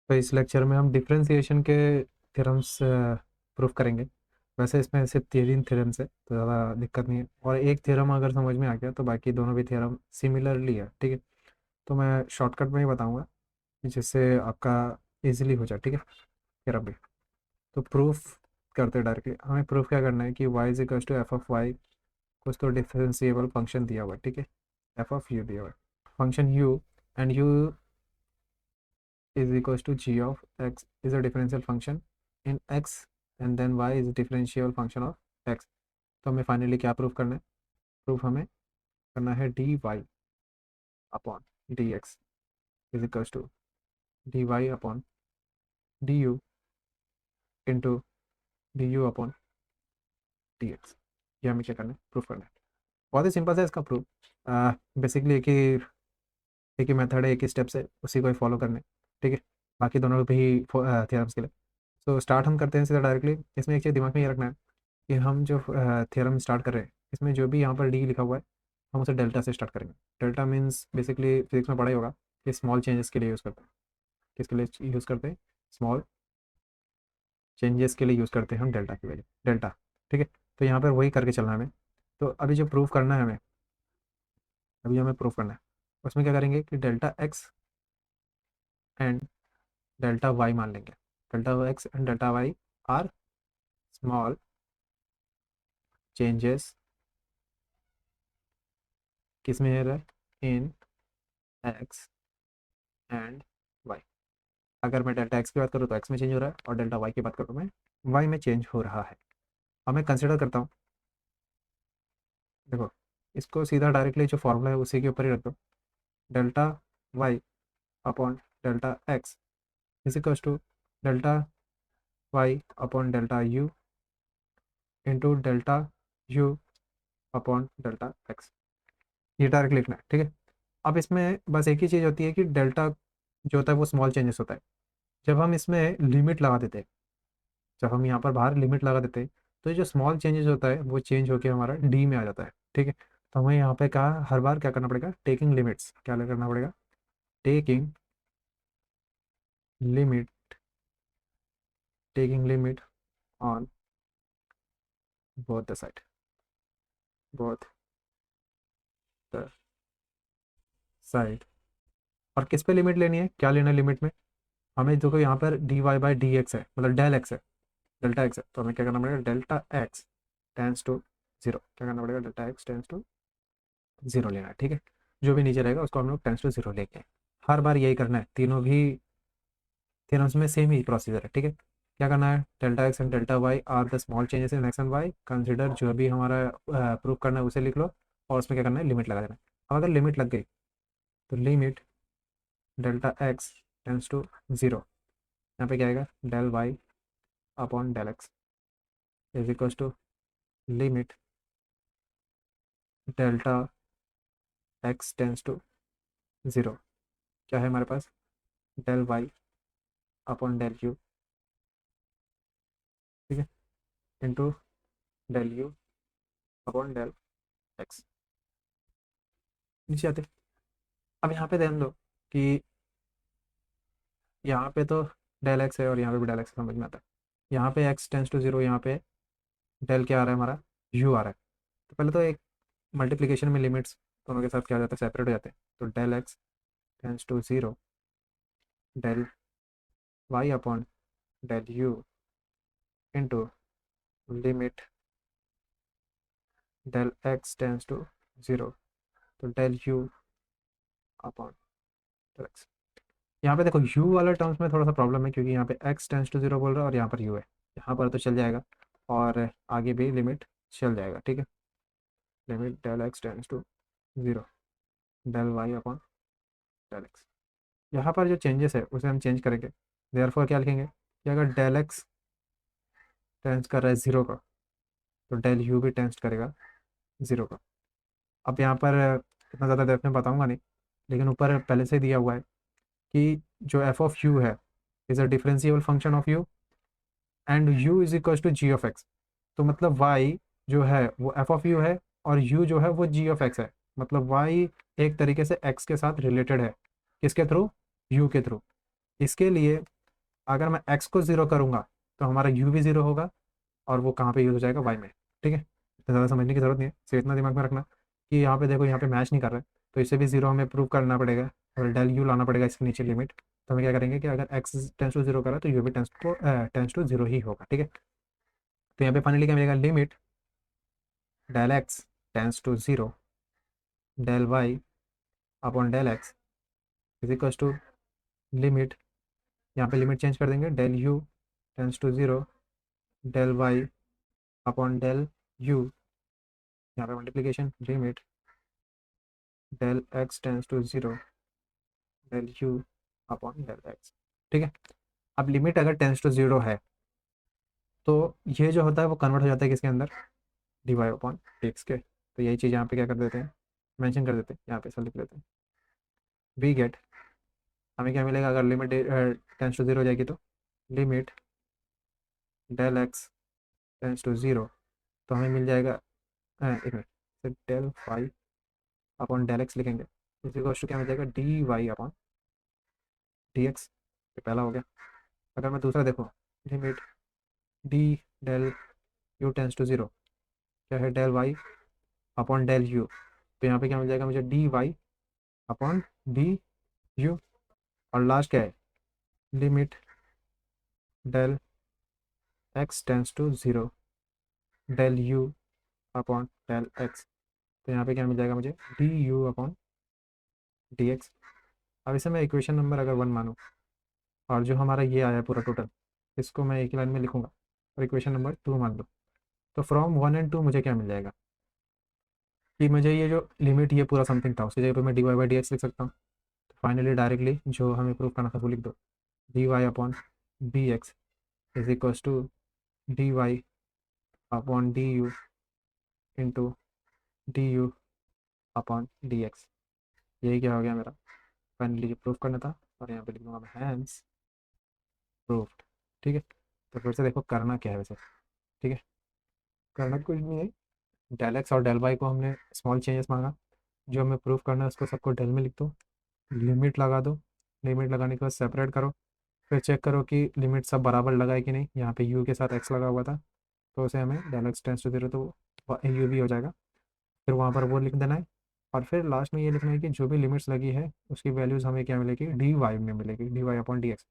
तो इस लेक्चर में हम डिफरेंशिएशन के थ्योरम्स प्रूफ करेंगे। वैसे इसमें सिर्फ 3 थ्योरम्स है तो ज़्यादा दिक्कत नहीं है, और एक थ्योरम अगर समझ में आ गया तो बाकी दोनों भी थ्योरम सिमिलरली है। ठीक है, तो मैं शॉर्टकट में ही बताऊंगा जिससे आपका इजीली हो जाए। ठीक है, थ्योरम भी तो प्रूफ करते हैं डायरेक्टली। हमें प्रूफ क्या करना है कि y is equal to f of y, कुछ तो डिफरेंशिएबल फंक्शन दिया हुआ है। ठीक है, एफ ऑफ यू दिया हुआ है, function you, and you is equals to g of x is a differential function in x, and then y is a differential function of x। तो हमें फाइनली क्या प्रूफ करना है? प्रूफ हमें करना है dy upon dx is equals to dy upon du into du upon dx। ये हमें क्या करना है? प्रूफ करना है। बहुत ही सिंपल है इसका प्रूफ। बेसिकली एक ही मेथड है, एक ही स्टेप्स है, उसी को ही फॉलो करना है। ठीक है, बाकी दोनों भी थियरम्स के लिए। तो स्टार्ट हम करते हैं सीधा डायरेक्टली। इसमें एक चीज़ दिमाग में ये रखना है कि हम जो थ्योरम स्टार्ट कर रहे हैं, इसमें जो भी यहाँ पर डी लिखा हुआ है हम उसे डेल्टा से स्टार्ट करेंगे। डेल्टा मीन्स बेसिकली फिजिक्स में पढ़ा ही होगा कि स्मॉल चेंजेस के लिए यूज़ करते हैं। किसके लिए यूज़ करते हैं? स्मॉल चेंजेस के लिए यूज़ करते हैं हम डेल्टा की वजह, डेल्टा। ठीक है, तो यहाँ पर वही करके चलना है हमें। तो अभी जो प्रूफ करना है हमें, अभी हमें प्रूफ करना है, उसमें क्या करेंगे कि delta x and delta y मान लेंगे। Delta x and delta y are small changes, किस में है? In x and y. अगर मैं डेल्टा एक्स की बात करूँ तो एक्स में चेंज हो रहा है, और डेल्टा वाई की बात करूँ मैं वाई में चेंज हो रहा है। अब मैं कंसिडर करता हूँ, देखो इसको सीधा डायरेक्टली जो फॉर्मूला है उसी के ऊपर ही रख दो। Delta y upon delta x is equals to delta y upon delta u into delta u upon delta x. ये डायरेक्ट लिखना है। ठीक है, अब इसमें बस एक ही चीज़ होती है कि डेल्टा जो होता है वो स्मॉल चेंजेस होता है। जब हम इसमें लिमिट लगा देते हैं, जब हम यहाँ पर बाहर लिमिट लगा देते हैं, तो ये जो स्मॉल चेंजेस होता है वो चेंज होकर हमारा डी में आ जाता है। ठीक है, तो हमें यहाँ पे कहा हर बार क्या करना पड़ेगा? Taking limits. क्या करना पड़ेगा? Taking limit, taking limit on both the side, both the side. और किस पे लिमिट लेनी है? क्या लेना है लिमिट में? हमें देखो यहाँ पर d y by d x है, मतलब डेल एक्स है, डेल्टा एक्स है, तो हमें क्या करना पड़ेगा? Delta x tends to zero. क्या करना पड़ेगा? Delta x tends to zero लेना है। ठीक है, जो भी नीचे रहेगा उसको हम लोग टेंस टू जीरो लेके आए। हर बार यही करना है, तीनों भी थ्योरम्स में सेम ही प्रोसीजर है। ठीक है, क्या करना है? Delta x and delta y are the small changes in x and y, consider जो भी हमारा प्रूफ करना है उसे लिख लो, और उसमें क्या करना है? लिमिट लगा देना है। अब अगर लिमिट लग गई तो limit delta x tends to zero, यहाँ पे क्या आएगा? Del Y upon del x is equals to limit delta x tends to zero. क्या है हमारे पास? Del Y upon del U. ठीक है, into del you upon del X. नीचे आते, अब यहाँ पे ध्यान दो कि यहाँ पे तो डेल एक्स है और यहाँ पे भी डेल एक्स समझ में आता है। यहाँ पे एक्स टेंस टू जीरो, यहाँ पे डेल क्या आ रहा है हमारा? यू आ रहा है। तो पहले तो एक मल्टीप्लिकेशन में लिमिट्स दोनों के साथ क्या हो जाता है? सेपरेट हो जाते हैं। तो del x tends to zero, del Y upon del U into limit del x tends to zero, तो del you upon del x. यहाँ पे देखो u वाले टर्म्स में थोड़ा सा प्रॉब्लम है, क्योंकि यहाँ पे x टेंस टू जीरो बोल रहा है और यहाँ पर u है। यहाँ पर तो चल जाएगा, और आगे भी लिमिट चल जाएगा। ठीक है, limit del x tends to zero, del y upon del x. यहाँ पर जो चेंजेस है उसे हम चेंज करेंगे। देयरफॉर क्या लिखेंगे कि अगर डेल एक्स टेंस कर रहा है जीरो का, तो डेल यू भी टेंस करेगा जीरो का। अब यहाँ पर इतना ज़्यादा डेप्थ में बताऊँगा नहीं, लेकिन ऊपर पहले से दिया हुआ है कि जो एफ ऑफ यू है is a differentiable function of u, and u is equal to g of x. तो मतलब y जो है वो एफ ऑफ यू है, और u जो है वो जी ऑफ एक्स है। मतलब y एक तरीके से x के साथ रिलेटेड है। किसके थ्रू? u के थ्रू। इसके लिए अगर मैं एक्स को ज़ीरो करूँगा तो हमारा यू भी ज़ीरो होगा, और वो कहाँ पे यूज़ हो जाएगा, वाई में। ठीक है, इतना ज़्यादा समझने की ज़रूरत नहीं है, सिर्फ इतना दिमाग में रखना कि यहाँ पे देखो, यहाँ पे मैच नहीं कर रहा है, तो इसे भी ज़ीरो हमें प्रूव करना पड़ेगा, और डेल यू लाना पड़ेगा इसके नीचे लिमिट। तो हमें क्या करेंगे कि अगर एक्स टेंस टू जीरो करा तो यू भी टेंस टू जीरो ही होगा। ठीक है, तो यहाँ पे फाइनली क्या मिलेगा, limit del x tends to zero del Y upon del x is equal to limit, यहाँ पे लिमिट चेंज कर देंगे, del u tends to zero del Y upon del u, यहाँ पे multiplication limit del x tends to zero del you upon del x. ठीक है, अब limit अगर टेंस टू जीरो है तो ये जो होता है वो कन्वर्ट हो जाता है किसके अंदर, डी वाई अपॉन एक्स के। तो यही चीज़ यहाँ पे क्या कर देते हैं, मेंशन कर देते हैं, यहाँ पे सब लिख लेते हैं। वी गेट, हमें क्या मिलेगा अगर लिमिट टेंस टू जीरो हो जाएगी तो limit del x tends to zero, तो हमें मिल जाएगा एक minute, del Y upon del x लिखेंगे, इसी को क्या मिल जाएगा, d y upon d x. ये पहला हो गया। अगर मैं दूसरा देखो, limit d del u tends to zero, क्या है, del Y upon del u, तो यहाँ पे क्या मिल जाएगा मुझे, d y upon d u. और लास्ट क्या है, limit del x tends to zero del you upon del x, तो यहाँ पे क्या मिल जाएगा मुझे, d u upon d x. अब इसे मैं इक्वेशन नंबर अगर वन मानूँ, और जो हमारा ये आया पूरा टोटल, इसको मैं एक ही लाइन में लिखूंगा और इक्वेशन नंबर टू मान लो, तो फ्रॉम वन एंड टू मुझे क्या मिल जाएगा, कि मुझे ये जो लिमिट ये पूरा समथिंग था उसकी जगह पे मैं d y by d x लिख सकता हूँ। तो फाइनली डायरेक्टली जो हमें प्रूव करना था वो लिख दो, d y upon d x is equals to d y upon d u into d u upon d x. यही क्या हो गया मेरा फाइनली जो प्रूफ करना था, और यहाँ पे लिख दूंगा मैं हैंस प्रूफ्ड। ठीक है, तो फिर से देखो करना क्या है वैसे। ठीक है, करना कुछ नहीं है, डेल एक्स और डेल वाई को हमने स्मॉल चेंजेस मांगा, जो हमें प्रूफ करना है उसको सबको डेल में लिख दो, लिमिट लगा दो, लिमिट लगाने के बाद सेपरेट करो, फिर चेक करो कि लिमिट सब बराबर लगा है कि नहीं। यहाँ पे यू के साथ एक्स लगा हुआ था, तो उसे हमें del x tends to zero, तो यू भी हो जाएगा, फिर वहाँ पर वो लिख देना है। और फिर लास्ट में ये लिखना है कि जो भी लिमिट्स लगी है उसकी वैल्यूज़ हमें क्या मिलेगी, डी वाई में मिलेगी, d y upon d x.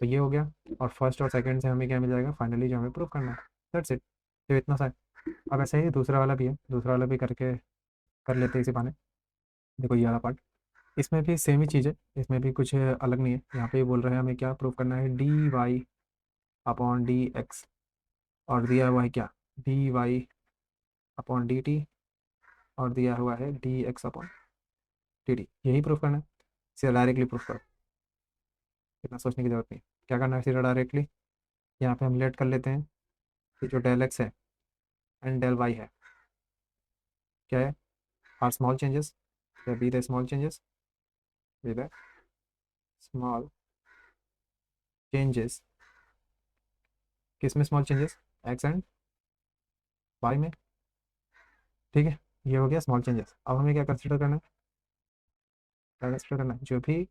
तो ये हो गया, और फर्स्ट और सेकंड से हमें क्या मिल जाएगा फाइनली जो हमें प्रूव करना है। दैट्स इट, तो इतना सा है। अब ऐसे ही दूसरा वाला भी है, दूसरा वाला भी करके कर लेते हैं इसी बहाने। देखो ये वाला पार्ट, इसमें भी सेम ही चीज़ है, इसमें भी कुछ अलग नहीं है। यहाँ पे बोल रहे हैं हमें क्या प्रूव करना है, d y upon d x, और दिया हुआ है क्या, d y upon D T, और दिया हुआ है d x upon t d. यही प्रूफ करना है, सीधा डायरेक्टली प्रूफ करो, इतना सोचने की जरूरत नहीं। क्या करना है, सीधा डायरेक्टली यहाँ पे हम लेट कर लेते हैं कि जो डेल एक्स है एंड डेल वाई है क्या है, आर स्मॉल चेंजेस, या be the small changes, be the small changes, किस में small changes, x and y में। ठीक है, ये हो गया स्मॉल चेंजेस। अब हमें क्या कंसिडर करना है, क्या कंसिडर करना है, जो भी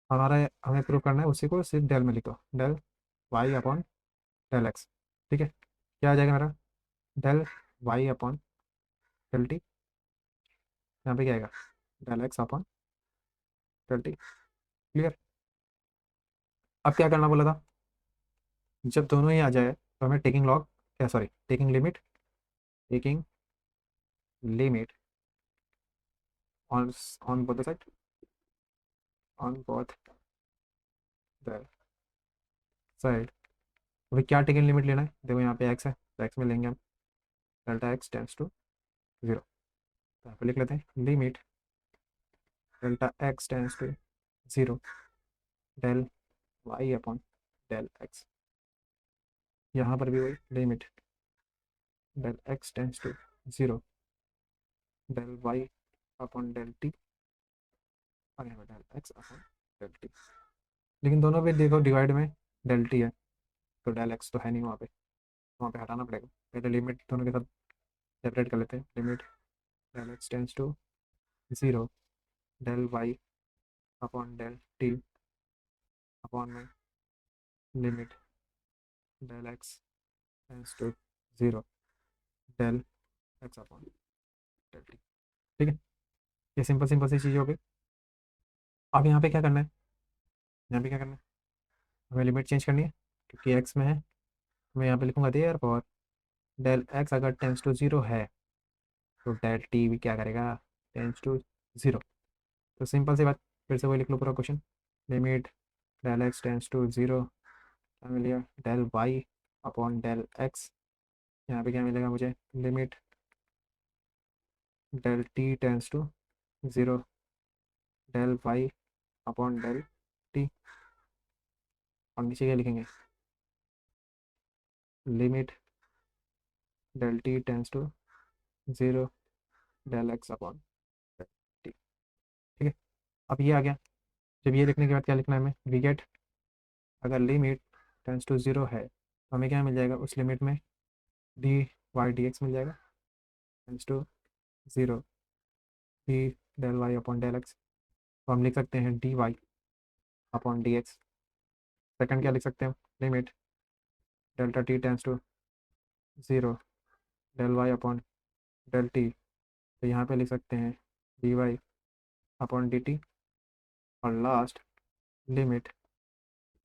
हमारा हमें प्रूव करना है उसी को सिर्फ डेल में लिखो, del Y upon del x. ठीक है, क्या आ जाएगा मेरा, del Y upon del t, यहाँ पे क्या आएगा, del x upon del t. Clear. अब क्या करना बोला था, जब दोनों ही आ जाए तो हमें टेकिंग लॉग, क्या sorry taking limit, taking limit on on both the side, on both the side. अभी क्या टेकिंग लिमिट लेना है, देखो यहाँ पे एक्स है तो एक्स में लेंगे हम, delta x tends to zero, तो यहाँ पे लिख लेते हैं limit delta x tends to zero del Y upon del x. यहाँ पर भी वही limit del x tends to zero del Y upon del t, और यहाँ पे del x upon del t. लेकिन दोनों पे देखो डिवाइड में डेल टी है, तो डेल एक्स तो है नहीं वहाँ पे हटाना पड़ेगा। पहले लिमिट दोनों के साथ सेपरेट कर लेते हैं, limit del x tends to zero del Y upon del T upon में limit del x tends to zero del x upon del T. ठीक है, ये सिंपल सिंपल सी चीज़ हो गई। अब यहाँ पे क्या करना है, यहाँ पे क्या करना है, हमें लिमिट चेंज करनी है क्योंकि एक्स में है। मैं यहाँ पे लिखूंगा देयर फॉर डेल एक्स अगर टेंस टू ज़ीरो है तो डेल टी भी क्या करेगा, टेंस टू ज़ीरो। तो सिंपल सी बात, फिर से वही लिख लो पूरा question. Limit del x tends to zero, क्या मिलेगा, del Y upon del x. यहाँ पे क्या मिलेगा मुझे, limit del T tends to zero del Y upon del t. और नीचे क्या लिखेंगे, limit del T tends to zero del x upon del T. ठीक है, अब ये आ गया। जब ये लिखने के बाद क्या लिखना है हमें, वी गेट, अगर लिमिट टेंस टू ज़ीरो है तो हमें क्या मिल जाएगा, उस लिमिट में डी वाई डी एक्स मिल जाएगा tends to zero d del Y upon del x. तो हम लिख सकते हैं d y upon d x. Second क्या लिख सकते हैं, limit delta t tends to zero del Y upon del t. तो यहाँ पे लिख सकते हैं d y upon D T. और last limit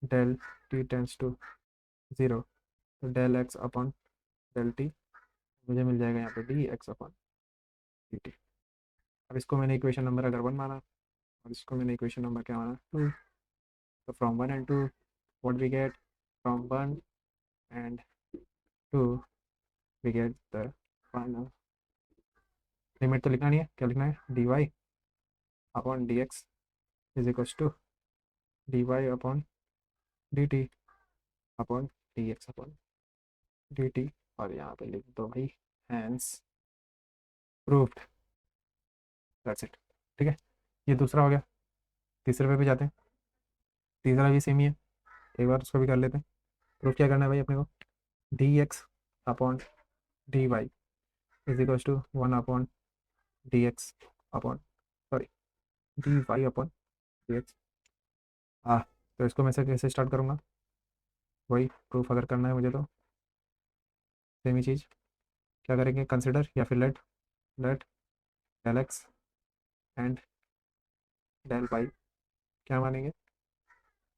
del T tends to zero तो del x upon del T. मुझे मिल जाएगा यहाँ पे D x upon D T. अब इसको मैंने इक्वेशन नंबर अगर वन माना और इसको मैंने इक्वेशन नंबर क्या माना, टू। तो from one and two what we get, from one and two we get the final limit. तो लिखना नहीं है, क्या लिखना है, d y upon d x is equals to d y upon D t upon d x upon D T. और यहाँ पे लिख दो भाई हैंस प्रूव्ड, दैट्स इट। ठीक है, ये दूसरा हो गया। तीसरे पे भी जाते हैं, तीसरा भी सेम ही है, एक बार उसको भी कर लेते हैं। प्रूफ क्या करना है भाई अपने को, d x upon D y is equals to one upon d x upon, sorry, d y upon d x. हाँ, तो इसको मैं से कैसे स्टार्ट करूँगा, वही प्रूफ अगर करना है मुझे तो सेम ही चीज़। क्या करेंगे, कंसिडर या फिर let, let del x and del y क्या मानेंगे,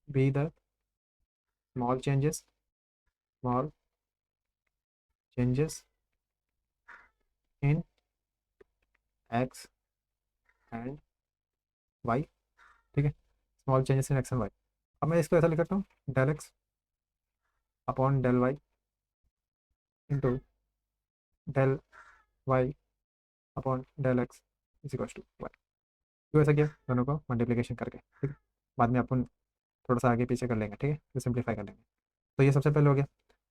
be the small changes, small changes in x and y. ठीक है, small changes in x and y. अब मैं इसको ऐसा लिख सकता हूँ, del x upon del y into del Y upon del x is equal to y. क्यों ऐसा किया, दोनों को मल्टीप्लिकेशन करके। ठीक है, बाद में अपन थोड़ा सा आगे पीछे कर लेंगे, ठीक है, तो सिंप्लीफाई कर लेंगे। तो ये सबसे पहले हो गया।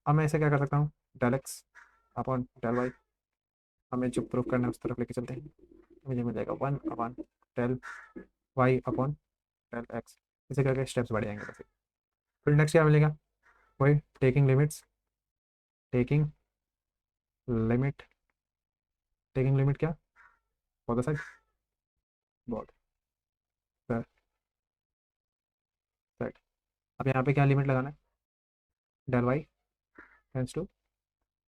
अब मैं इसे क्या कर सकता हूँ, del x upon del y, हमें जो प्रूफ करना है उस तरफ लेके चलते हैं। मुझे मिल जाएगा one upon del Y upon del x. इसे करके स्टेप्स बढ़ जाएंगे बस। फिर नेक्स्ट क्या मिलेगा, वही taking limits, taking limit, taking limit क्या, बहुत साइड, बहुत साइड। अब यहाँ पे क्या लिमिट लगाना है, del y tends to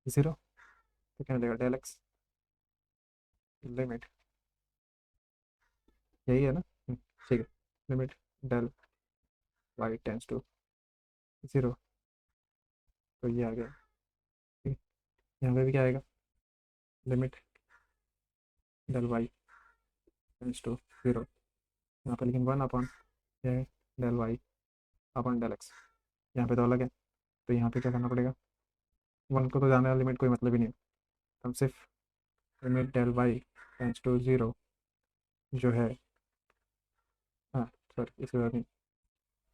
zero. तो क्या मिलेगा, डेल एक्स लिमिट, यही है ना, ठीक है, limit del y tends to zero. तो ये आ गया। ठीक है, यहाँ पे भी क्या आएगा, limit del y tends to zero. यहाँ पे लेकिन वन अपॉन ये del Y upon del x, यहाँ पे तो अलग है। तो यहाँ पे क्या करना पड़ेगा, वन को तो जाने वाला लिमिट कोई मतलब ही नहीं है। हम सिर्फ limit del y tends to zero जो है, हाँ सॉरी इसके बाद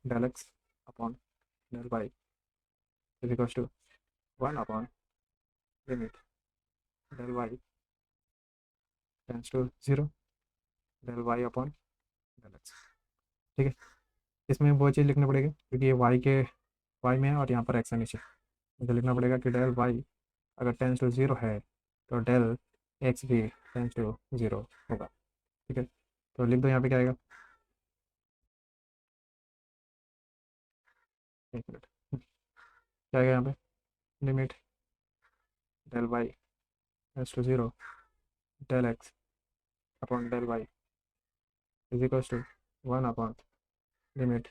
del x upon del Y is equals to one upon limit del y tends to zero del Y upon del x. ठीक है, इसमें वो चीज़ लिखनी पड़ेगी क्योंकि ये वाई में है और यहाँ पर एक्स है नीचे। मुझे लिखना पड़ेगा कि डेल वाई अगर टेंस टू ज़ीरो है तो डेल एक्स भी टेंस टू ज़ीरो होगा। ठीक है, तो लिख दो यहाँ पे क्या आएगा, एक मिनट, क्या है यहाँ पे, limit del Y tends to zero, del x upon del Y is equal to 1 upon limit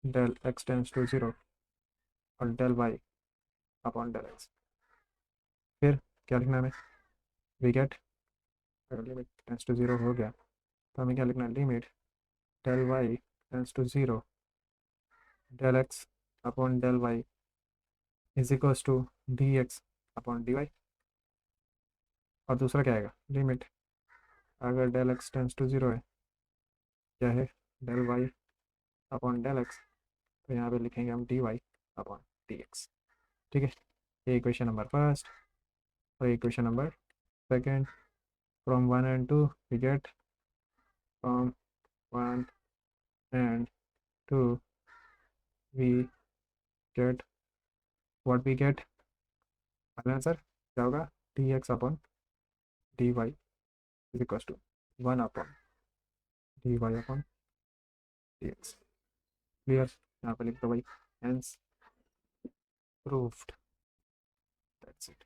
del x tends to zero और del Y upon del X. फिर क्या लिखना है हमें, वी गेट, अगर लिमिट टेंड्स टू जीरो हो गया तो हमें क्या लिखना है, limit del Y tends to zero del x upon del Y is equals to D x upon D Y. और दूसरा क्या आएगा, लिमिट अगर del x tends to zero है, क्या है, del Y upon del x, तो यहाँ पे लिखेंगे हम d y upon d x. ठीक है, ये इक्वेशन नंबर फर्स्ट और equation number second. From 1 and 2 we get, from 1 and 2 we get what we get, final answer क्या होगा, d x upon D y is equal to 1 upon D y upon d x. Clear, यहाँ पे लिख दो भाई, hence proved, that's it.